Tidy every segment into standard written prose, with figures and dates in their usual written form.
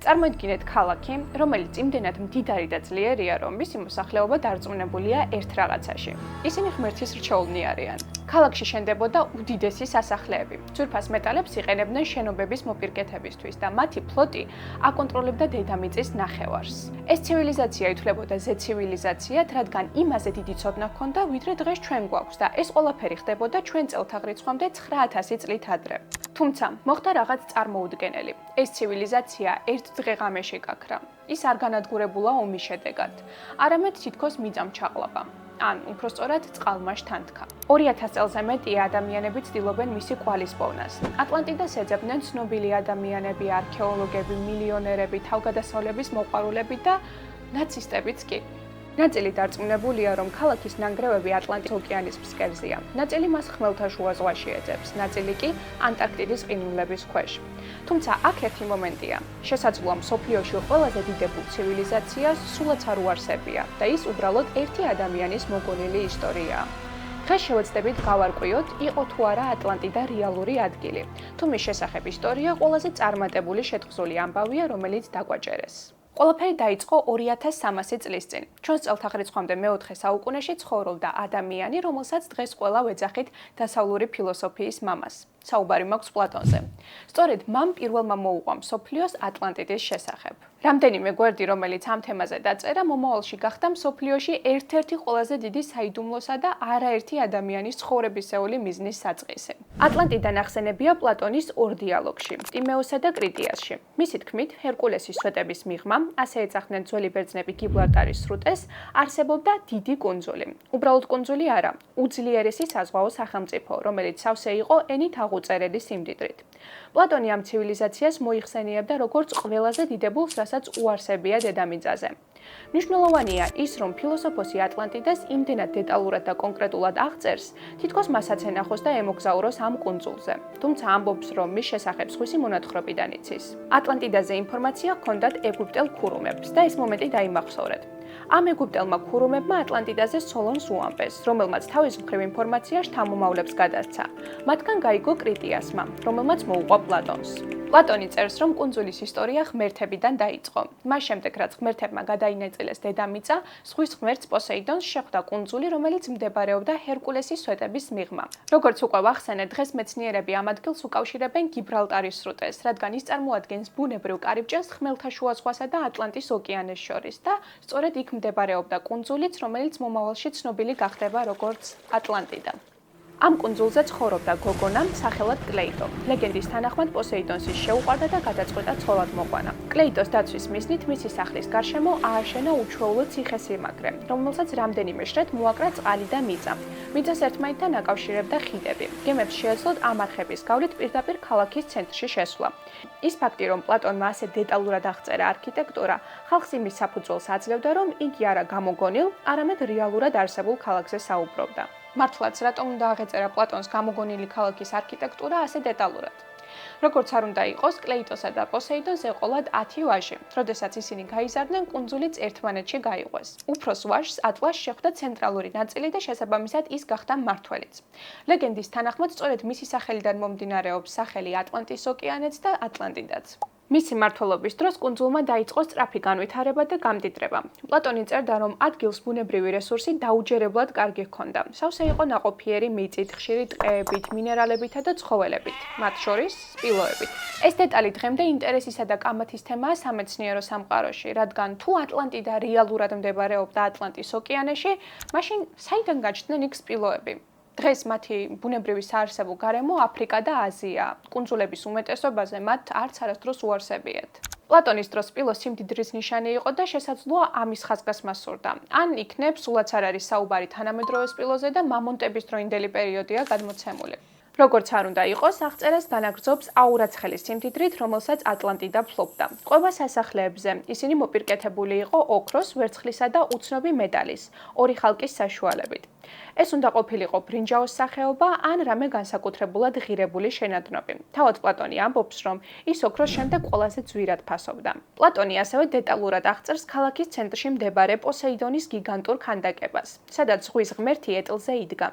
წარმოიდგინეთ ქალაქი, რომელიც იმდენად მდიდარი და ძლიერია, რომ მისი მოსახლეობა დარწმუნებულია ერთ რაღაცაში. ისინი ღმერთის რჩეულნი არიან. ქალაქში შენდებოდა უდიდესი სასახლეები. ძვირფას მეტალებს იყენებდნენ შენობების მოპირკეთებისთვის და მათი ფლოტი აკონტროლებდა დედამიწის ნახევარს. ეს ცივილიზაცია ითვლებოდა ზეცივილიზაციად, რადგან იმაზე დიდი ცოდნა ჰქონდა, ვიდრე დღეს ჩვენ გვაქვს და ეს ყველაფერი ხდებოდა ჩვენ წელთაღრიცხვამდე 9000 წლით ადრე. თუმცა, მოხდა რაღაც წარმოუდგენელი. ეს ცივილიზაცია ერთ დღე-ღამეში გაქრა. ის არ განადგურებულა ომის შედეგად, არამედ თითქოს მიწამჩაღლაბა. ან უпростоრად წყალმა შთანთქა. 2000 წელზე მეტი ადამიანები ცდილობენ მისი კვალის პოვნას. ატლანტიდას ეძებდნენ ცნობილი ადამიანები, არქეოლოგები, მილიონერები, თავგადასავლების მოყვარულები და ნაცისტებიც კი. ნაწილი დარწმუნებულია, რომ ქალაქის ნანგრევები ატლანტის ოკეანის ფსკერზეა. ნაწილი მას ხმელთაშუა ზღვაში ეძებს, ნაწილი კი ანტარქტიდის ყინულების ქვეშ. თუმცა აქ ერთი მომენტია. შესაძლოა მსოფლიოში ყველაზე დიდებულ ცივილიზაციას სულაც არ უარსებია და ის უბრალოდ ერთი ადამიანის მოგონილი ისტორიაა. დღეს შევეცდებით გავარკვიოთ, იყო თუ არა ატლანტიდა რეალური ადგილი. თუ მის შესახებ ისტორია ყველაზე წარმატებული შეთხზული ამბავია, რომელიც დაგვაჭერეს. ყველაფერი დაიწყო 2300 წლის წინ. ჩვენს წელთაღრიცხვამდე მეოთხე საუკუნეში ცხოვრობდა ადამიანი, რომელსაც დღეს ყველა ვეძახით დასავლური ფილოსოფიის მამას. საუბარი მაქვს პლატონზე. სწორედ მან პირველმა მოუღვა მსოფლიოს ატლანტიდის შესახებ. რამდენიმე გვერდი, რომელიც ამ თემაზე დაწერა, მომავალში გახდა მსოფლიოში ერთ-ერთი ყველაზე დიდი საიდუმლოსა და არაერთი ადამიანის ცხოვრებისეული მიზნის საწყისი. ატლანტიდა ნახსენებია პლატონის ორ დიალოგში, ტიმეუსსა და კრიტიასში. მისი თქმით, ჰერკულესის სვეტების მიღმა, ასე ეძახდნენ ძველი ბერძნები გიბრალტარის სრუტეს, არსებობდა დიდი კუნძული. უბრალოდ კუნძული არა, უძლიერესი საზღვაო სახელმწიფო, რომელიც სავსე იყო ენით აღუწერელი სიმდიდრით. პლატონი ამ ცივილიზაციას მოიხსენიებდა როგორც ყველაზე დიდებულს, რასაც უარსებია დედამიწაზე. მნიშვნელოვანია ის, რომ ფილოსოფოსი ატლანტიდას იმდენად დეტალურად და კონკრეტულად აღწერს, თითქოს მასაც ენახოს და ემოგზაუროს ამ კუნძულზე. თუმცა ამბობს, რომ მის შესახებ სხვისი მონათხრობიდან იცის. ატლანტიდაზე ინფორმაცია ჰქონდათ ეგვიპტელ ქურუმებს და ეს მომენტი დაიმახსოვრეთ. ამ ეგვიპტელმა ქურუმებმა ატლანტიდაზე სოლონს უამბეს, რომელმაც თავის მხრივ ინფორმაცია შთამომავლებს გადასცა. მათგან გაიგო კრიტიასმა, რომელმაც მოუღვა პლატონს. პლატონი წერს, რომ კუნძულის ისტორია ღმერთებიდან დაიწყო. მას შემდეგ, რაც ღმერთებმა გადაინაწილეს დედამიწა, ზღვის ღმერთს პოსეიდონს შეხვდა კუნძული, რომელიც მდებარეობდა ჰერკულესის სვეტების მიღმა. როგორც უკვე ვახსენეთ, დღეს მეცნიერები ამ ადგილს უკავშირებენ გიბრალტარის სრუტეს, რადგან ის წარმოადგენს ბუნებრივ კარიბჭეს ხმელთაშუა ზღვასა და ატლანტის ოკეანეს შორის და სწორედ იქ მდებარეობდა კუნძულიც, რომელიც მომავალში ცნობილი გახდება როგორც ატლანტიდა. ამ კუნძულზე ცხოვრობდა გოგონა, სახელად კლეიტო. ლეგენდის თანახმად პოსეიდონს ის შეუყვარდა და გადაწყვიტა ცოლად მოყვანა. კლეიტოს დაცვის მიზნით მისი სახლის გარშემო ააშენა უჩვეულო ციხესიმაგრე, რომელსაც რამდენიმე შრედ მოაკრა წყალი და მიწა. მიწას ერთმანეთთან აკავშირებდა ხიდები. გემებს შეეძლოთ ამ არხების გავლით პირდაპირ ქალაქის ცენტრში შესვლა. ის ფაქტი, რომ პლატონმა ასე დეტალურად აღწერა არქიტექტურა, ხალხს იმის საფუძველს აძლევდა, რომ იგი არა გამოგონილ, არამედ რეალურად არსებულ ქალაქზე საუბრობდა. მართლაც, რატომ უნდა აღეწერა პლატონს გამოგონილი ქალაქის არქიტექტურა ასე დეტალურად? როგორც არ უნდა იყოს, კლეიტოსა და პოსეიდონს ეყოლათ 10 ვაჟი. როდესაც ისინი გაიზარდნენ, კუნძულიც ერთმანეთში გაიყვეს. უფროს ვაჟს ატლას შეხვდა ცენტრალური ნაწილი და შესაბამისად ის გახდა მმართველიც. ლეგენდის თანახმად, სწორედ მისი სახელიდან მომდინარეობს სახელი ატლანტის ოკეანეც და ატლანტიდაც. მისი მმართველობის დროს კუნძულმა დაიწყო სწრაფი განვითარება და გამდიდრება. პლატონი წერდა, რომ ადგილს ბუნებრივი რესურსი დაუჯერებლად კარგი ჰქონდა. სავსე იყო ნაყოფიერი მიწით, ხშირი ტყეებით, მინერალებითა და ცხოველებით, მათ შორის სპილოებით. ეს დეტალი დღემდე ინტერესისა და კამათის თემაა სამეცნიერო სამყაროში, რადგან თუ ატლანტიდა რეალურად მდებარეობდა ატლანტის ოკეანეში, მაშინ საიდან გაჩნდნენ იქ სპილოები? დღეს მათი ბუნებრივი საარსებო გარემო აფრიკა და აზია. კუნძულების უმეტესობაზე მათ არც არასდროს უარსებიათ. პლატონის დროს სპილოს სიმდიდრის ნიშანი იყო და შესაძლოა ამის ხაზგასმა სურდა. ან იქნებ სულაც არ არის საუბარი თანამედროვე სპილოზე და მამონტების დროინდელი პერიოდია გადმოცემული. როგორც არ უნდა იყოს, აღწერას განაგრძობს აურაცხელის სიმდიდრით, რომელსაც ატლანტიდა ფლობდა. ყვება სასახლეებზე, ისინი მოპირკეთებული იყო ოქროს, ვერცხლისა და უცნობი მეტალის, ორი ხალკის საშუალებით. ეს უნდა ყოფილიყო ბრინჯაოს სახეობა ან რამე განსაკუთრებულად ღირებული შენადნობი. თავად პლატონი ამბობს, რომ ის ოქროს შემდეგ ყველაზე ძვირად ფასობდა. პლატონი ასევე დეტალურად აღწერს ქალაქის ცენტრში მდებარე პოსეიდონის გიგანტურ ქანდაკებას, სადაც ზღვის ღმერთი ეტლზე იდგა.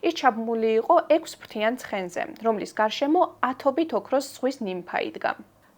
ის ჩაბმული იყო 6 ფრთიან ცხენზე, რომლის გარშემო ათობით ოქროს ზღვის ნიმფა იდგა.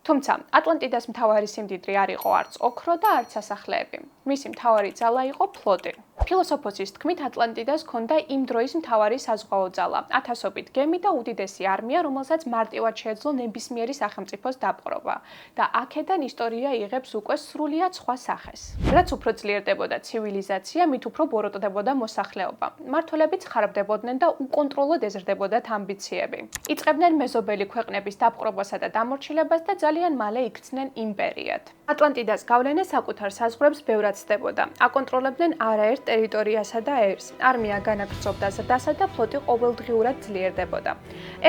თუმცა, ატლანტიდას მთავარი სიმდიდრე არ იყო არც ოქრო და არც სასახლეები. მისი მთავარი ძალა იყო ფლოტი. ფილოსოფოსის თქმით, ატლანტიდას ჰქონდა იმ დროის მთავარი საზღვაო ძალა, ათასობით გემი და უდიდესი არმია, რომელსაც მარტივად შეეძლო ნებისმიერი სახელმწიფოს დაპყრობა და აქედან ისტორია იღებს უკვე სრულიად სხვა სახეს. რაც უფრო ძლიერდებოდა ცივილიზაცია, მით უფრო ბოროტდებოდა მოსახლეობა. მმართველებიც ხარბდებოდნენ და უკონტროლოდ ეზრდებოდათ ამბიციები. იწყებდნენ მეზობელი ქვეყნების დაპყრობასა და დამორჩილებას და ძალიან მალე იქცნენ იმპერიად. ატლანტიდას გავლენა საკუთარ საზღვრებს ბევრად ცდებოდა. აკონტროლებდნენ არაერთ ტერიტორიასა და ერს. არმია განაგრძობდა ზრდასა და ფლოტი ყოველდღიურად ძლიერდებოდა.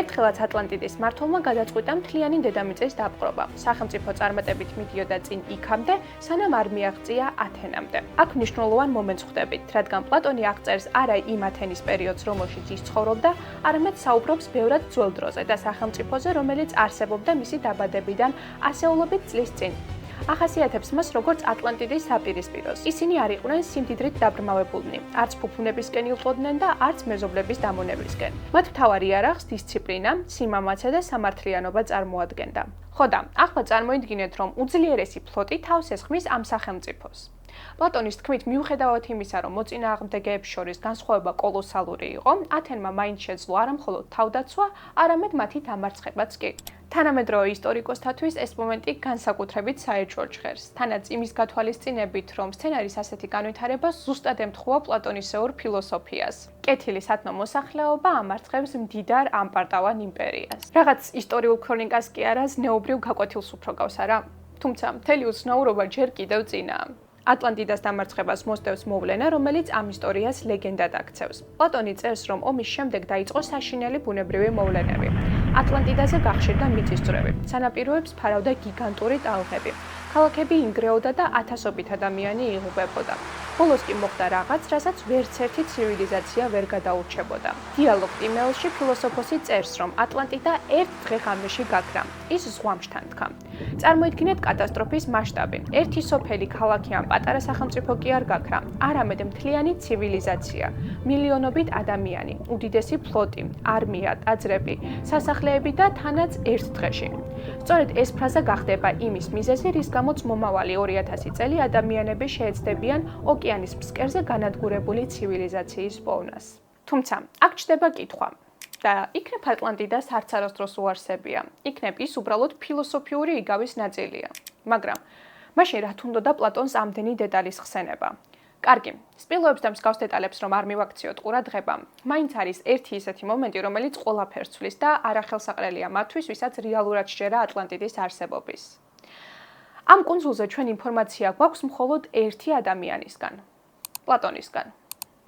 ერთხელაც ატლანტიდის მმართველმა გადაწყვიტა მთლიანი დედამიწის დაპყრობა. სახელმწიფო წარმატებით მიდიოდა წინ იქამდე, სანამ არ მიაღწია ათენამდე. აქ მნიშვნელოვან მომენტს ხვდებით, რადგან პლატონი აღწერს არა იმ ათენის პერიოდს, რომელშიც ის ცხოვრობდა, არამედ საუბრობს ბევრად ძველ დროზე და სახელმწიფოზე, რომელიც არსებობდა მისი დაბადებიდან ასეულობით წლის წინ. ახასიათებს მას როგორც ატლანტიდის საპირისპიროს. ისინი არ იყვნენ სიმდიდრით დაბრმავებულნი, არც ფუფუნებისკენ ილყოდნენ და არც მეზობლების დამონებისკენ. მათ მთავარი არახს დისციპლინა, სიმამაცე და სამართლიანობა წარმოადგენდა. ხო და ახლა წარმოიდგინეთ, რომ უძლიერესი ფლოტი თავს ესხმის ამ სახელმწიფოს. პლატონის თქმით, მიუხედავად იმისა, რომ მოწინააღმდეგეებს შორის განსხვავება კოლოსალური იყო, ათენმა მაინც შეძლო არა მხოლოდ თავდაცვა, არამედ მათი დამარცხებაც კი. თანამედროვე ისტორიკოსთათვის ეს მომენტი განსაკუთრებით საერთო ჟღერს, თანაც იმის გათვალისწინებით, რომ სცენარის ასეთი განვითარება ზუსტად ემთხვევა პლატონისეურ ფილოსოფიას. კეთილი სათნო მოსახლეობა ამარცხებს მდიდარ ამპარტავან იმპერიას. რაღაც ისტორიულ ქრონიკას კი არა, ზნეობრივ გაკვეთილს უფრო გავს არა? თუმცა მთელი უცნაურობა ჯერ კიდევ წინაა. ატლანტიდას დამარცხებას მოსდევს მოვლენა, რომელიც ამ ისტორიას ლეგენდად აქცევს. პლატონი წერს, რომ ომის შემდეგ დაიწყო საშინელი ბუნებრივი მოვლენები. ატლანტიდაზე გახშირდა მიწისძვრები, სანაპიროებს ფარავდა გიგანტური ტალღები. ქალაქები ინგრეოდა და ათასობით ადამიანი იღუპებოდა. ბოლოს კი მოხდა რაღაც, რასაც ვერც ერთი ცივილიზაცია ვერ გადაურჩებოდა. დიალოგ ტიმეელში ფილოსოფოსი წერს, რომ ატლანტიდა ერთ დღე-ღამეში გაქრა. ის ზღვამშთან დგა. წარმოიდგინეთ კატასტროფის მასშტაბი. ერთი სოფელი ქალაქი ან პატარა სახელმწიფო კი არ გაქრა, არამედ მთლიანი ცივილიზაცია, მილიონობით ადამიანი, უდიდესი ფლოტი, არმია, ტაძრები, სასახლეები და თანაც ერთ დღეში. სწორედ ეს ფრაზა გახდება იმის მიზეზი, რის გამოც მომავალი 2000 წელი ადამიანები შეეცდებიან ოკეანის ფსკერზე განადგურებული ცივილიზაციის პოვნას. თუმცა, აქ ჩდება კითხვა. და იქნებ ატლანტიდას არც არასდროს უარსებია. იქნებ ის უბრალოდ ფილოსოფიური იგავის ნაწილია. მაგრამ მაშინ რა თუნდოდა პლატონს ამდენი დეტალის ხსენება? კარგი, სპილოებს და მსგავს დეტალებს რომ არ მივაქციოთ ყურადღება, მაინც არის ერთი ისეთი მომენტი, რომელიც ყველაფერს ცვლის და არახელსაყრელია მათთვის, ვისაც რეალურად სჯერა ატლანტიდის არსებობის. ამ კუნძულზე ჩვენ ინფორმაცია გვაქვს მხოლოდ ერთი ადამიანისგან, პლატონისგან.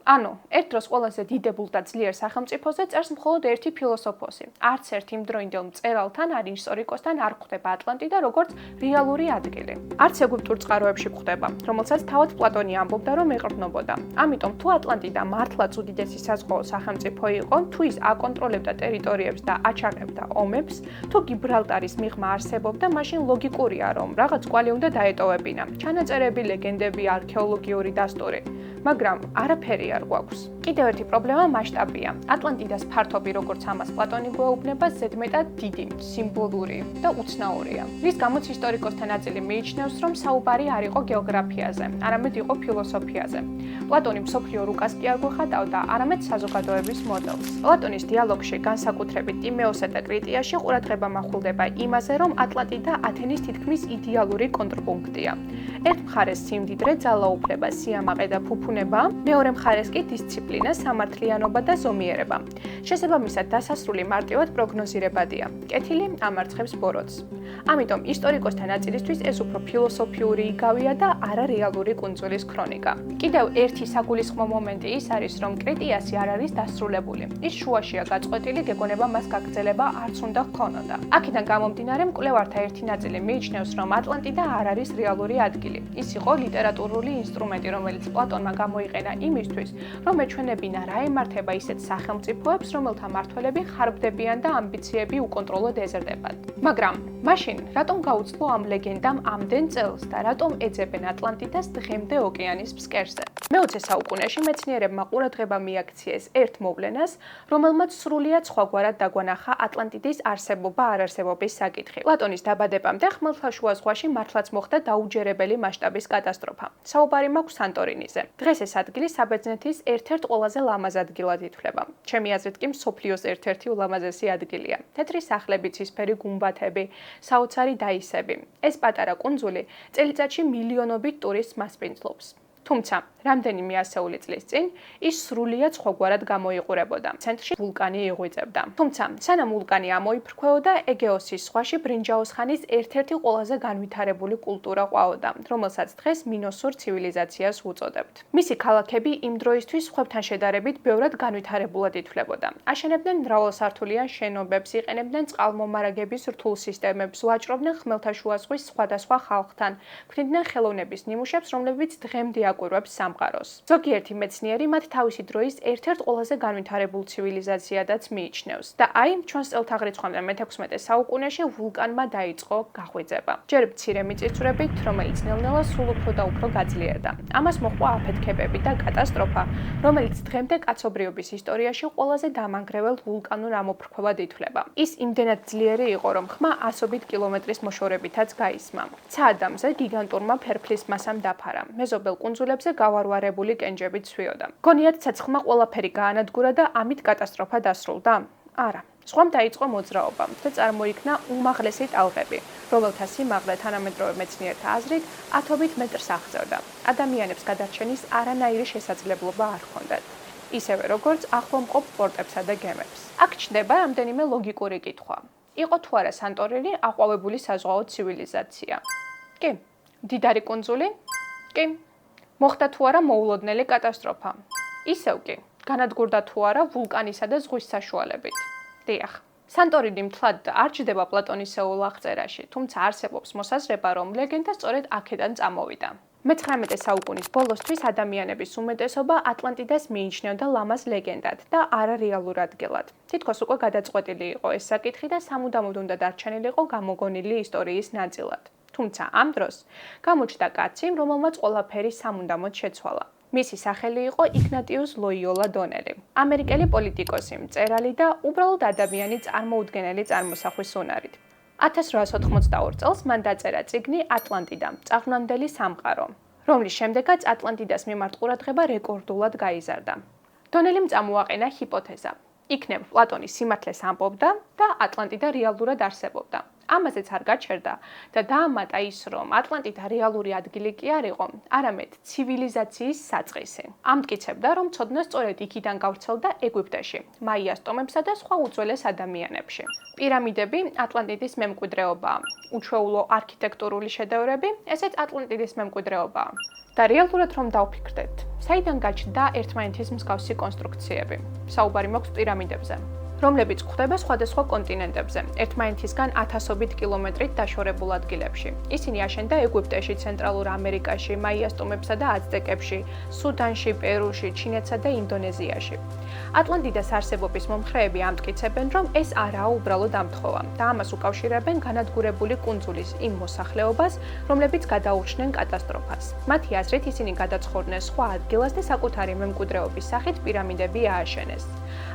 ანუ, ერთ დროს ყველაზე დიდებულ და ძლიერ სახელმწიფოზე წერს მხოლოდ ერთი ფილოსოფოსი. არც ერთ იმდროინდელ მწერალთან არ ისტორიკოსთან არ გვხვდება ატლანტიდა როგორც რეალური ადგილი. არც ეგვიპტურ წყაროებში გვხვდება, რომელსაც თავად პლატონი ამბობდა, რომ ეყრდნობოდა. ამიტომ თუ ატლანტიდა მართლაც უდიდესი საზღვაო სახელმწიფო იყო, თუ ის აკონტროლებდა ტერიტორიებს და აჩაღებდა ომებს, თუ გიბრალტარის მიღმა არსებობდა, მაშინ ლოგიკურია, რომ რაღაც კვალი უნდა დაეტოვებინა. ჩანაწერები, ლეგენდები, არქეოლოგიური დასტური. მაგრამ არაფერი არ გვაქვს. კიდევ ერთი პრობლემა მასშტაბია. ატლანტიდას ფართობი, როგორც ამას პლატონი გვეუბნება, ზედმეტად დიდი, სიმბოლური და უცნაურია. რის გამოც ისტორიკოსთა ნაწილი მიიჩნევს, რომ საუბარი არ იყო გეოგრაფიაზე, არამედ იყო ფილოსოფიაზე. პლატონი მსოფლიო რუკას კი არ გვეხატავდა, არამედ საზოგადოების მოდელს. პლატონის დიალოგში, განსაკუთრებით ტიმეოსა და კრიტიაში, ყურადღება მახვილდება იმაზე, რომ ატლანტიდა ათენის თითქმის იდეალური კონტრპუნქტია. ერთ მხარეს სიმდიდრე, ძალაუფლება, სიამაყე და ფუფუნება, მეორე მხარეს კი დისციპლინა, სამართლიანობა და ზომიერება. შესაბამისად, დასასრული მარტივად პროგნოზირებადია. კეთილი ამარცხებს ბოროტს. ამიტომ ისტორიკოსთა ნაწილისთვის ეს უფრო ფილოსოფიური იგავია და არა რეალური კუნძულის ქრონიკა. კიდევ ერთი საგულისხმო მომენტი ის არის, რომ კრიტიასი არ არის დასრულებული. ის შუაშია გაწყვეტილი, გეგონება მას გაგრძელება არც უნდა ჰქონოდა. აქედან გამომდინარე, მკვლევართა ერთი ნაწილი მიიჩნევს, რომ ატლანტიდა არ არის რეალური ადგილი. ის იყო ლიტერატურული ინსტრუმენტი, რომელიც პლატონმა გამოიყენა იმისთვის, რომ აჩვენებინა რა ემართება ისეთ სახელმწიფოებს, რომელთა მმართველები ხარბდებიან და ამბიციები უკონტროლოდ ეზრდებათ. მაგრამ მაშინ რატომ გაუძლო ამ ლეგენდამ ამდენ წელს და რატომ ეძებენ ატლანტიდას დღემდე ოკეანის ფსკერზე? მე-20 საუკუნეში მეცნიერებმა ყურადღება მიაქციეს ერთ მოვლენას, რომელმაც სრულიად სხვაგვარად დაგვანახა ატლანტიდის არსებობა-არარსებობის საკითხი. პლატონის დაბადებამდე ხმელთაშუა ზღვაში მართლაც მოხდა დაუჯერებელი მასშტაბის კატასტროფა. საუბარი მაქვს სანტორინიზე. დღეს ეს ადგილი საბერძნეთის ერთ-ერთ ყველაზე ლამაზ ადგილად ითვლება. ჩემი აზრით კი მსოფლიოს ერთ-ერთი ულამაზესი ადგილია. თეთრი სახლები, ცისფერი გუმბათები, საოცარი დაისები. ეს პატარა კუნძული წელიწადში მილიონობით ტურისტს მასპინძლობს. თუმცა, რამდენიმე ასეული წლის წინ ის სრულიად სხვაგვარად გამოიყურებოდა. ცენტრში ვულკანი იღვიძებდა. თუმცა, სანამ ვულკანი ამოიფრქვეოდა, ეგეოსის ზღვაში ბრინჯაოს ხანის ერთ-ერთი ყველაზე განვითარებული კულტურა ყვაოდა, რომელსაც დღეს მინოსურ ცივილიზაციას უწოდებთ. მისი ქალაქები იმ დროისთვის სხვებთან შედარებით ბევრად განვითარებულად ითვლებოდა. აშენებდნენ მრავალსართულიან შენობებს, იყენებდნენ წყალმომარაგების რთულ სისტემებს, ვაჭრობდნენ ხმელთაშუა ზღვის სხვადასხვა ხალხთან, ქმნიდნენ ხელოვნების ნიმუშებს, რომლებიც დღემდე აკურვებს სამყაროს. ზოგიერთი მეცნიერი მათ თავისი დროის ერთ-ერთ ყველაზე განვითარებულ ცივილიზაციადაც მიიჩნევს. და აი, ჩვენს წელთაღრიცხვამდე მე-16 საუკუნეში ვულკანმა დაიწყო გაღვიძება. ჯერ მცირე მიწისძვრებით, რომელიც ნელ-ნელა სულ უფრო და უფრო გაძლიერდა. ამას მოჰყვა აფეთქებები და კატასტროფა, რომელიც დღემდე კაცობრიობის ისტორიაში ყველაზე დამანგრეველ ვულკანურ ამოფრქვევად ითვლება. ის იმდენად ძლიერი იყო, რომ ხმა ასობით კილომეტრის მოშორებითაც გაისმა. ცა ადამიანზე გიგანტურმა ფერფლის მასამ დაფარა. მეზობელ კუნძულებზე გავარვარებული კენჭები ცვიოდა. გონიათ ცეცხლმა ყველაფერი გაანადგურა და ამით კატასტროფა დასრულდა? არა. ზღვამ დაიწყო მოძრაობა და წარმოიქმნა უმაღლესი ტალღები, რომელთა სიმაღლე თანამედროვე მეცნიერთა აზრით 10 მეტრს აღწევდა. ადამიანებს გადარჩენის არანაირი შესაძლებლობა არ ჰქონდათ. ისევე როგორც ახლომყოფ პორტებსა და გემებს. აქ ჩნდება რამდენიმე ლოგიკური კითხვა. იყო თუ არა სანტორინი აყვავებული საზღვაო ცივილიზაცია? კი. მდიდარი კუნძული? კი. მოხდა თუ არა მოულოდნელი კატასტროფა? ისევ კი. განადგურდა თუ არა ვულკანისა და ზღვის საშუალებით? დიახ. სანტორინი მთლად არ ჯდება პლატონისეულ აღწერაში, თუმცა არსებობს მოსაზრება, რომ ლეგენდა სწორედ აქედან წამოვიდა. მე-19 საუკუნის ბოლოსთვის ადამიანების უმეტესობა ატლანტიდას მიიჩნევდა ლამაზ ლეგენდად და არა რეალურ ადგილად. თითქოს უკვე გადაწყვეტილი იყო ეს საკითხი და სამუდამოდ უნდა დარჩენილიყო გამოგონილი ისტორიის ნაწილად. თუმცა ამ დროს გამოჩნდა კაცი, რომელმაც ყველაფერი სამუდამოდ შეცვალა. მისი სახელი იყო იგნატიუს ლოიოლა დონელი. ამერიკელი პოლიტიკოსი, მწერალი და უბრალოდ ადამიანი წარმოუდგენელი წარმოსახვის უნარით. 1882 წელს მან დაწერა წიგნი „ატლანტიდა, წაღვნამდელი სამყარო“, რომლის შემდეგაც ატლანტიდას მიმართ ყურადღება რეკორდულად გაიზარდა. დონელიმ წამოაყენა ჰიპოთეზა. იქნებ პლატონის სიმართლეს ამბობდა და ატლანტიდა რეალურად არსებობდა. ამაზეც არ გაჩერდა და დაამატა ის, რომ ატლანტიდა რეალური ადგილი კი არ იყო, არამედ ცივილიზაციის საწყისი. ამტკიცებდა, რომ ცოდნა სწორედ იქიდან გავრცელდა ეგვიპტეში, მაიას ტომებსა და სხვა უძველეს ადამიანებში. პირამიდები ატლანტიდის მემკვიდრეობაა. უჩვეულო არქიტექტურული შედევრები, ესეც ატლანტიდის მემკვიდრეობაა. და რეალურად რომ დავფიქრდეთ, საიდან გაჩნდა ერთმანეთის მსგავსი კონსტრუქციები? საუბარი მაქვს პირამიდებზე, რომლებიც გვხვდება სხვადასხვა კონტინენტებზე, ერთმანეთისგან ათასობით კილომეტრით დაშორებულ ადგილებში. ისინი აშენდა ეგვიპტეში, ცენტრალურ ამერიკაში, მაიას ტომებსა და აცტეკებში, სუდანში, პერუში, ჩინეთსა და ინდონეზიაში. ატლანტიდას არსებობის მომხრეები ამტკიცებენ, რომ ეს არაა უბრალოდ ამთხოვა და ამას უკავშირებენ განადგურებული კუნძულის იმ მოსახლეობას, რომლებიც გადაურჩნენ კატასტროფას. მათი აზრით ისინი გადაცხოვრდნენ სხვა ადგილას და საკუთარი მემკვიდრეობის სახით პირამიდები ააშენეს.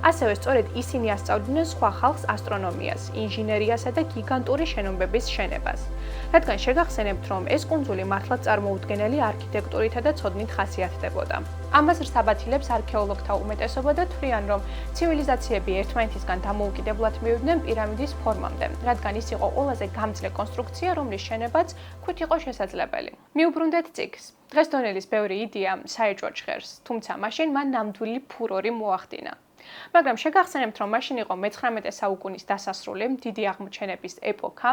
ასევე სწორედ ისინი ასწავლიდნენ სხვა ხალხს ასტრონომიას, ინჟინერიასა და გიგანტური შენობების შენებას. რადგან შეგახსენებთ, რომ ეს კუნძული მართლაც წარმოუდგენელი არქიტექტურითა და ცოდნით ხასიათდებოდა. ამას რსაბათილებს არქეოლოგთა უმეტესობა და თვლიან, რომ ცივილიზაციები ერთმანეთისგან დამოუკიდებლად მივიდნენ პირამიდის ფორმამდე, რადგან ის იყო ყველაზე გამძლე კონსტრუქცია, რომლის შენებაც ქვით იყო შესაძლებელი. მიუბრუნდეთ წიგნს. დღეს დონელის ბევრი იდეა საეჭვო ჟღერს, თუმცა მაშინ მან ნამდვილი ფურორი მოახდინა. მაგრამ შეგახსენებთ, რომ მაშინ იყო მე-19 საუკუნის დასასრული, დიდი აღმოჩენების ეპოქა.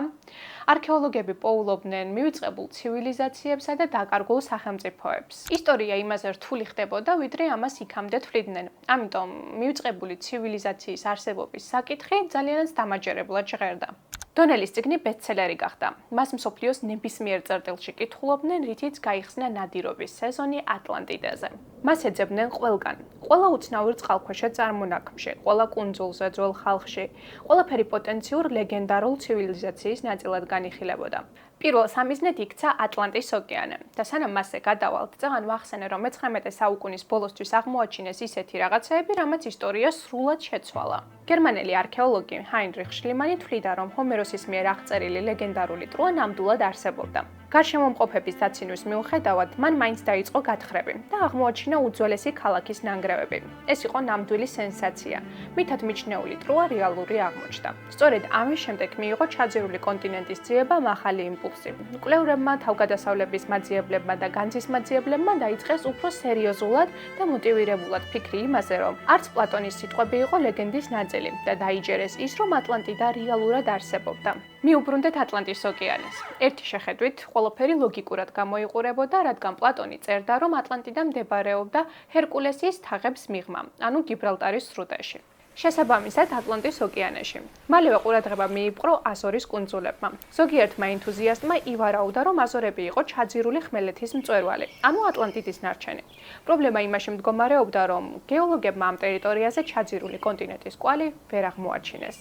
არქეოლოგები პოულობდნენ მივიწყებულ ცივილიზაციებსა და დაკარგულ სახელმწიფოებს. ისტორია იმაზე რთული ხდებოდა, ვიდრე ამას იქამდე თვლიდნენ. ამიტომ მივიწყებული ცივილიზაციის არსებობის საკითხი ძალიანაც დამაჯერებლად ჟღერდა. დონელის წიგნი ბესტსელერი გახდა. მას მსოფლიოს ნებისმიერ წერტილში კითხულობდნენ, რითიც გაიხსნა ნადირობის სეზონი ატლანტიდაზე. მას ეძებდნენ ყველგან. ყველა უცნაურ წყალქვეშა წარმონაქმნში, ყველა კუნძულზე, ძველ ხალხში, ყველაფერი პოტენციურ ლეგენდარულ ცივილიზაციის ნაწილად განიხილებოდა. პირველ სამიზნედ იქცა ატლანტის ოკეანე და სანამ მასზე გადავალთ, წაღან ვახსენე, რომ მე-19 საუკუნის ბოლოსთვის აღმოაჩინეს ისეთი რაღაცეები, რამაც ისტორია სრულად შეცვალა. გერმანელი არქეოლოგი ჰაინრიხ შლიმანი თვლიდა, რომ ჰომეროსის მიერ აღწერილი ლეგენდარული ტროა ნამდვილად არსებობდა. გარშემომყოფების დაცინვის მიუხედავად, მან მაინც დაიწყო გათხრები და აღმოაჩინა უძველესი ქალაქის ნანგრევები. ეს იყო ნამდვილი სენსაცია. მითად მიჩნეული ტროა რეალური აღმოჩნდა. სწორედ ამის შემდეგ მიიღო ჩაძირული კონტინენტის ძიება მახალი იმპულსი. მკვლევრებმა, თავგადასავლების მაძიებლებმა და განძის მაძიებლებმა დაიწყეს უფრო სერიოზულად და მოტივირებულად ფიქრი იმაზე, რომ არც პლატონის სიტყვები იყო ლეგენდის ნაწილი და დაიჯერეს ის, რომ ატლანტიდა რეალურად არსებობდა. მიუბრუნდეთ ატლანტის ოკეანეს. ერთი შეხედვით, ყველაფერი ლოგიკურად გამოიყურებოდა, რადგან პლატონი წერდა, რომ ატლანტიდა მდებარეობდა ჰერკულესის თაღებს მიღმა, ანუ გიბრალტარის სრუტეში. შესაბამისად, ატლანტის ოკეანეში. მალევე ყურადღება მიიპყრო აზორის კუნძულებმა. ზოგიერთმა ენთუზიასტმა ივარაუდა, რომ აზორები იყო ჩაძირული ხმელეთის მწვერვალი, ანუ ატლანტიდის ნარჩენი. პრობლემა იმაში მდგომარეობდა, რომ გეოლოგებმა ამ ტერიტორიაზე ჩაძირული კონტინენტის კვალი ვერ აღმოაჩინეს.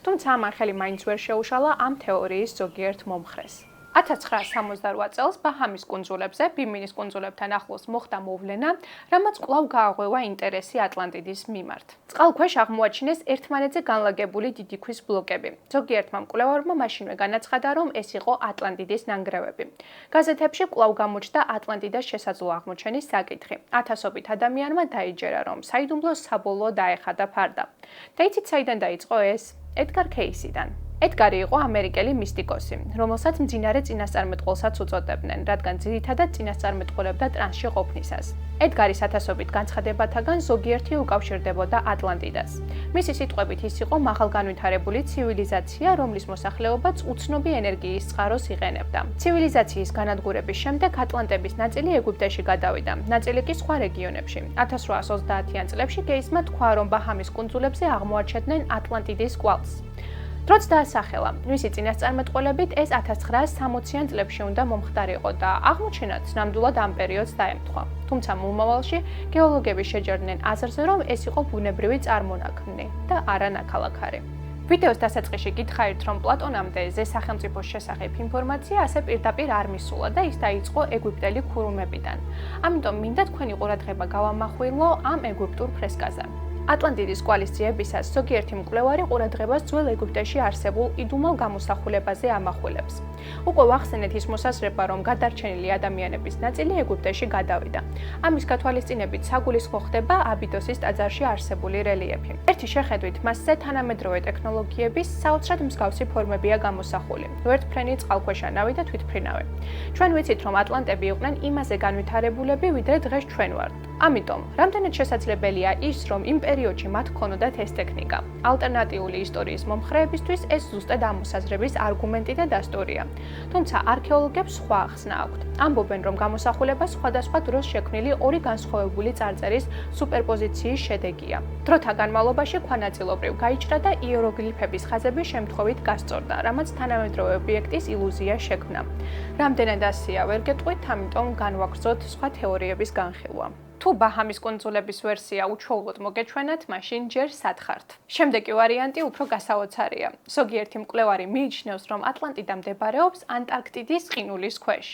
თუმცა ამან ხელი მაინც ვერ შეუშალა ამ თეორიის ზოგიერთ მომხრეს. 1968 წელს ბაჰამის კუნძულებზე, ბიმინის კუნძულებთან ახლოს მოხდა მოვლენა, რამაც კვლავ გააღვევა ინტერესი ატლანტიდის მიმართ. წყალქვეშ აღმოაჩინეს ერთმანეთზე განლაგებული დიდი ქვის ბლოკები. ზოგიერთმა მკვლევარმა მაშინვე განაცხადა, რომ ეს იყო ატლანტიდის ნანგრევები. გაზეთებში კვლავ გამოჩნდა ატლანტიდას შესაძლო აღმოჩენის საკითხი. ათასობით ადამიანმა დაიჯერა, რომ საიდუმლო საბოლოო დაეხადა ფარდა. და იცით საიდან დაიწყო ეს? ედგარ კეისიდან. ედგარი იყო ამერიკელი მისტიკოსი, რომელსაც მძინარე წინასწარმეტყველსაც უწოდებდნენ, რადგან ძირითადად წინასწარმეტყველებდა ტრანსში ყოფნისას. ედგარის ათასობით განცხადებათაგან ზოგიერთი უკავშირდებოდა ატლანტიდას. მისი სიტყვებით ის იყო მაღალგანვითარებული ცივილიზაცია, რომლის მოსახლეობაც უცნობი ენერგიის წყაროს იყენებდა. ცივილიზაციის განადგურების შემდეგ ატლანტების ნაწილი ეგვიპტეში გადავიდა, ნაწილი კი სხვა რეგიონებში. 1830-იან წლებში კეისმა თქვა, რომ ბაჰამის კუნძულებზე აღმოაჩენდნენ ატლანტიდის კვალს. დროც დაასახელა. მისი წინასწარმეტყველებით ეს 1960-იან წლებში უნდა მომხდარიყო და აღმოჩენაც ნამდვილად ამ პერიოდს დაემთხვა. თუმცა მომავალში გეოლოგები შეჯერდნენ აზრზე, რომ ეს იყო ბუნებრივი წარმონაქმნი და არა ნაქალაქარი. ვიდეოს დასაწყისში გითხარით, რომ პლატონამდე ზე სახელმწიფოს შესახებ ინფორმაცია ასე პირდაპირ არ მისულა და ის დაიწყო ეგვიპტელი ქურუმებიდან. ამიტომ მინდა თქვენი ყურადღება გავამახვილო ამ ეგვიპტურ ფრესკაზე. ატლანტიდის კვალის ძიებისას ზოგიერთი მკვლევარი ყურადღებას ძველ ეგვიპტეში არსებულ იდუმალ გამოსახულებაზე ამახვილებს. უკვე ვახსენეთ ის მოსაზრება, რომ გადარჩენილი ადამიანების ნაწილი ეგვიპტეში გადავიდა. ამის გათვალისწინებით საგულისხმო ხდება აბიდოსის ტაძარში არსებული რელიეფი. ერთი შეხედვით მასზე თანამედროვე ტექნოლოგიების საოცრად მსგავსი ფორმებია გამოსახული. ვერტფრენი, წყალქვეშა ნავი და თვითმფრინავი. ჩვენ ვიცით, რომ ატლანტები იყვნენ იმაზე განვითარებულები, ვიდრე დღეს ჩვენ ვართ. ამიტომ, რამდენად შესაძლებელია ის, რომ იმ პერიოდში მათ ჰქონოდათ ეს ტექნიკა. ალტერნატიული ისტორიის მომხრეებისთვის ეს ზუსტად ამ მოსაზრების არგუმენტი და დასტურია. თუმცა არქეოლოგებს სხვა ახსნა აქვთ. ამბობენ, რომ გამოსახულება სხვადასხვა დროს შექმნილი ორი განსხვავებული წარწერის სუპერპოზიციის შედეგია. დროთა განმავლობაში ქვანაწილობრივ გაიჭრა და იეროგლიფების ხაზები შემთხვევით გასწორდა, რამაც თანამედროვე ობიექტის ილუზია შექმნა. რამდენად ასეა ვერ გეტყვით, ამიტომ განვაგრძოთ სხვა თეორიების განხილვა. თუ ბაჰამის კუნძულების ვერსია უჩვეულოდ მოგეჩვენათ, მაშინ ჯერ სათხართ. შემდეგი ვარიანტი უფრო გასაოცარია. ზოგიერთი მკვლევარი მიიჩნევს, რომ ატლანტიდა მდებარეობს ანტარქტიდის ყინულის ქვეშ.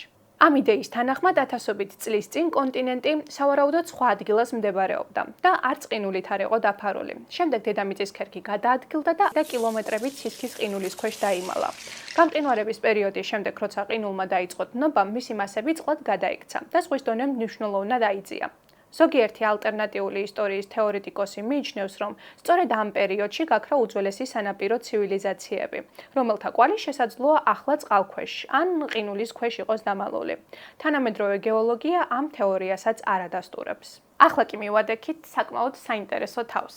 ამ იდეის თანახმად ათასობით წლის წინ კონტინენტი სავარაუდოდ სხვა ადგილას მდებარეობდა და არც ყინულით არ იყო დაფარული. შემდეგ დედამიწის ქერქი გადაადგილდა და კილომეტრებით ცისქის ყინულის ქვეშ დაიმალა. გამყინვარების პერიოდის შემდეგ, როცა ყინულმა დაიწყო დნობა, მისი მასები წყლად გადაიქცა და ზღვის დონემ მნიშვნელოვნად აიწია. ზოგიერთი ალტერნატიული ისტორიის თეორეტიკოსი მიიჩნევს, რომ სწორედ ამ პერიოდში გაქრა უძველესი სანაპირო ცივილიზაციები, რომელთა კვალი შესაძლოა ახლა წყალქვეშ ან ყინულის ქვეშ იყოს დამალული. თანამედროვე გეოლოგია ამ თეორიასაც არ ადასტურებს. ახლა კი მივადექით საკმაოდ საინტერესო თავს.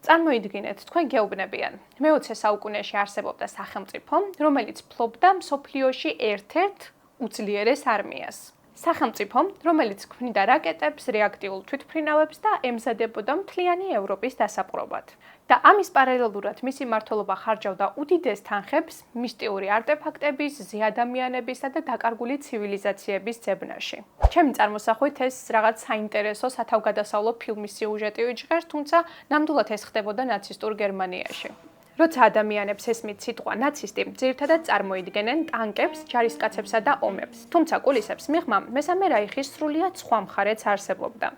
წარმოიდგინეთ, თქვენ გეუბნებიან. მე-20 საუკუნეში არსებობდა სახელმწიფო, რომელიც ფლობდა მსოფლიოში ერთ-ერთ უძლიერეს არმიას. სახელმწიფომ, რომელიც ქმნიდა რაკეტებს, რეაქტიულ თვითმფრინავებს და ემზადებოდა მთლიანი ევროპის დასაპყრობად. და ამის პარალელურად მისი მმართველობა ხარჯავდა უდიდეს თანხებს მისტიური არტეფაქტების, ზეადამიანებისა და დაკარგული ცივილიზაციების ძებნაში. ჩემი წარმოსახვით ეს რაღაც საინტერესო სათავგადასავლო ფილმის სიუჟეტი ვიჭრეს, თუმცა ნამდვილად ეს ხდებოდა ნაცისტურ გერმანიაში. როცა ადამიანებს ესმით სიტყვა ნაცისტი, ძირითადად წარმოიდგენენ ტანკებს, ჯარისკაცებსა და ომებს. თუმცა კულისებს მიღმა, მესამე რაიხის სრულიად სხვა მხარეც არსებობდა.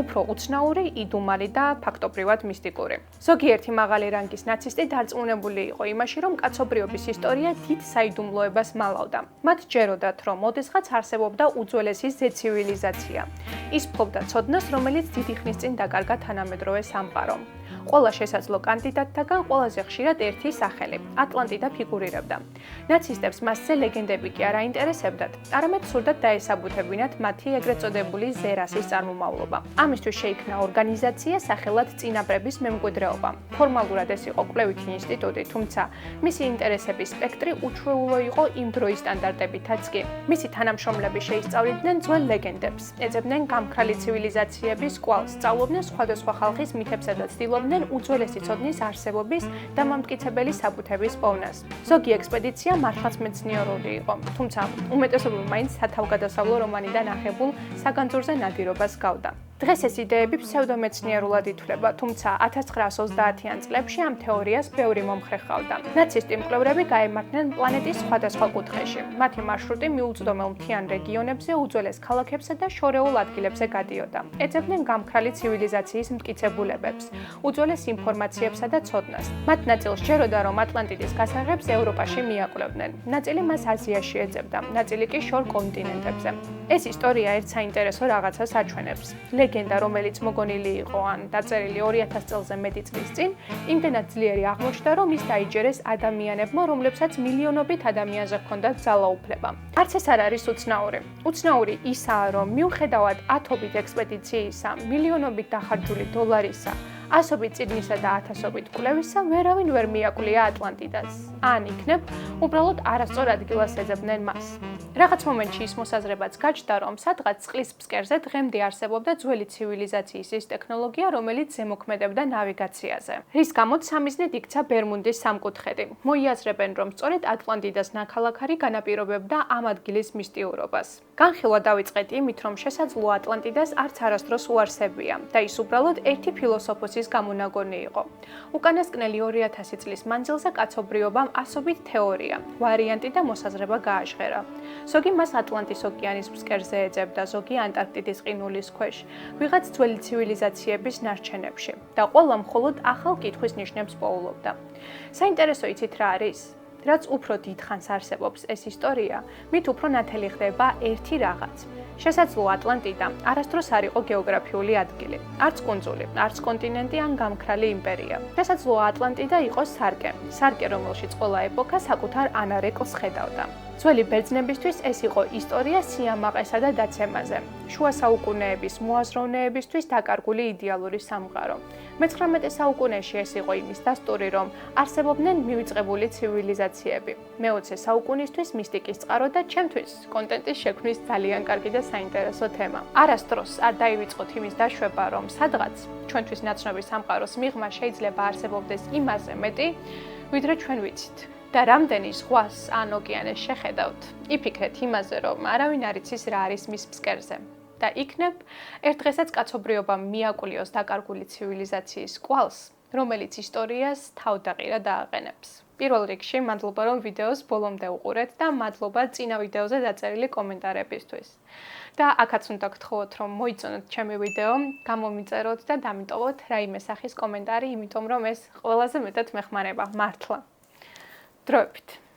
უფრო უცნაური, იდუმალი და ფაქტობრივად მისტიკური. ზოგიერთი მაღალი რანგის ნაცისტი დარწმუნებული იყო იმაში, რომ კაცობრიობის ისტორია დიდ საიდუმლოებას მალავდა. მათ ჯეროდათ, რომ ოდესღაც არსებობდა უძველესი ზეცივილიზაცია. ის ფლობდა ცოდნას, რომელიც დიდი ხნის წინ დაკარგა თანამედროვე სამყარომ. ყველა შესაძლო კანდიდატთაგან ყველაზე ხშირად ერთი სახელი ატლანტიდა ფიგურირებდა. ნაცისტებს მასზე ლეგენდები კი არ აინტერესებდათ, არამედ სურდათ დაესაბუთებინათ მათი ეგრეთ წოდებული ზერასის წარმომავლობა. ამისთვის შეიქმნა ორგანიზაცია სახელად წინაპრების მემკვიდრეობა. ფორმალურად ეს იყო კვლევითი ინსტიტუტი, თუმცა მისი ინტერესების სპექტრი უჩვეულო იყო იმ დროის სტანდარტებითაც კი. მისი თანამშრომლები შეისწავლიდნენ ძველ ლეგენდებს, ეძებდნენ გამქრალი ცივილიზაციების კვალს, სწავლობდნენ სხვადასხვა ხალხის მითებსა და ცდილობდნენ უძველესი ცოდნის არსებობის და მამტკიცებელი საბუთების პოვნას. ზოგი ექსპედიცია მართლაც მეცნიერული იყო, თუმცა უმეტესობა მაინც სათავგადასავლო რომანიდან აღებულ საგანძურზე ნადირობას ჰგავდა. დღეს ეს იდეები ფსევდომეცნიერულად ითვლება, თუმცა 1930-იან წლებში ამ თეორიას ბევრი მომხრე ჰყავდა. ნაცისტი მკვლევრები გაემართნენ პლანეტის სხვადასხვა კუთხეში. მათი მარშრუტი მიუწვდომელ მთიან რეგიონებზე, უძველეს ქალაქებსა და შორეულ ადგილებზე გადიოდა. ეძებდნენ გამქრალი ცივილიზაციის მტკიცებულებებს, უძველეს ინფორმაციებსა და ცოდნას. მათ ნაწილს სჯეროდა, რომ ატლანტიდის გასაღებს ევროპაში მიაკვლევდნენ. ნაწილი მას აზიაში ეძებდა, ნაწილი კი შორ კონტინენტებზე. ეს ისტორია ერთ საინტერესო რაღაცას აჩვენებს. ლეგენდა, რომელიც მოგონილი იყო ან დაწერილი 2000 წელზე მეტი წლის წინ, იმდენად ძლიერი აღმოჩნდა, რომ ის დაიჯერეს ადამიანებმა, რომლებსაც მილიონობით ადამიანზე ჰქონდათ ძალაუფლება. არც ეს არ არის უცნაური. უცნაური ისაა, რომ მიუხედავად ათობით ექსპედიციისა, მილიონობით დახარჯული დოლარისა, ასობით წიგნისა და ათასობით კვლევისა, ვერავინ ვერ მიაკვლია ატლანტიდას. ან იქნებ, უბრალოდ არასწორ ადგილას ეძებდნენ მას. რაღაც მომენტში ის მოსაზრებაც გაჩნდა, რომ სადღაც წყლის ფსკერზე დღემდე არსებობდა ძველი ცივილიზაციის ის ტექნოლოგია, რომელიც ზემოქმედებდა ნავიგაციაზე. რის გამოც სამიზნედ იქცა ბერმუნდის სამკუთხედი. მოიაზრებენ, რომ სწორედ ატლანტიდას ნაქალაქარი განაპირობებდა ამ ადგილის მისტიურობას. განხილვა დავიწყეთ იმით, რომ შესაძლოა ატლანტიდას არც არასდროს უარსებია და ის უბრალოდ ერთი ფილოსოფოსის გამონაგონი იყო. უკანასკნელი 2000 წლის მანძილზე კაცობრიობამ ასობით თეორია, ვარიანტი და მოსაზრება გააჟღერა. ზოგი მას ატლანტის ოკეანის ფსკერზე ეძებდა, ზოგი ანტარქტიდის ყინულის ქვეშ, ვიღაც ძველი ცივილიზაციების ნარჩენებში და ყველა მხოლოდ ახალ კითხვის ნიშნებს პოულობდა. საინტერესო იცით რა არის? რაც უფრო დიდხანს არსებობს ეს ისტორია, მით უფრო ნათელი ხდება ერთი რაღაც. შესაძლოა ატლანტიდა არასდროს არ იყო გეოგრაფიული ადგილი, არც კუნძული, არც კონტინენტი ან გამქრალი იმპერია. შესაძლოა ატლანტიდა იყოს სარკე, რომელშიც ყველა ეპოქა საკუთარ ანარეკლს ხედავდა. ძველი ბერძნებისთვის ეს იყო ისტორია სიამაყესა და დაცემაზე. შუა საუკუნეების მოაზროვნეებისთვის დაკარგული იდეალური სამყარო. მე-19 საუკუნეში ეს იყო იმის დასტური, რომ არსებობდნენ მივიწყებული ცივილიზაციები. მე-20 საუკუნისთვის მისტიკის წყარო და ჩემთვის კონტენტის შექმნის ძალიან კარგი და საინტერესო თემა. არასდროს არ დაივიწყოთ იმის დაშვება, რომ სადღაც ჩვენთვის ნაცნობი სამყაროს მიღმა შეიძლება არსებობდეს იმაზე მეტი, ვიდრე ჩვენ ვიცით. და რამდენი ზღვას ან ოკეანეს შეხედავთ, იფიქრეთ იმაზე, რომ არავინ არ იცის რა არის მის ფსკერზე. და იქნებ, ერთ დღესაც კაცობრიობამ მიაკულიოს დაკარგული ცივილიზაციის კვალს, რომელიც ისტორიას თავდაყირა დააყენებს. პირველ რიგში, მადლობა რომ ვიდეოს ბოლომდე უყურეთ და მადლობა წინა ვიდეოზე დაწერილი კომენტარებისთვის. და აქაც უნდა გთხოვოთ, რომ მოიწონოთ ჩემი ვიდეო, გამომიწეროთ და დამიტოვოთ რაიმე სახის კომენტარი, იმიტომ რომ ეს ყველაზე მეტად მეხმარება, მართლა. დროებით.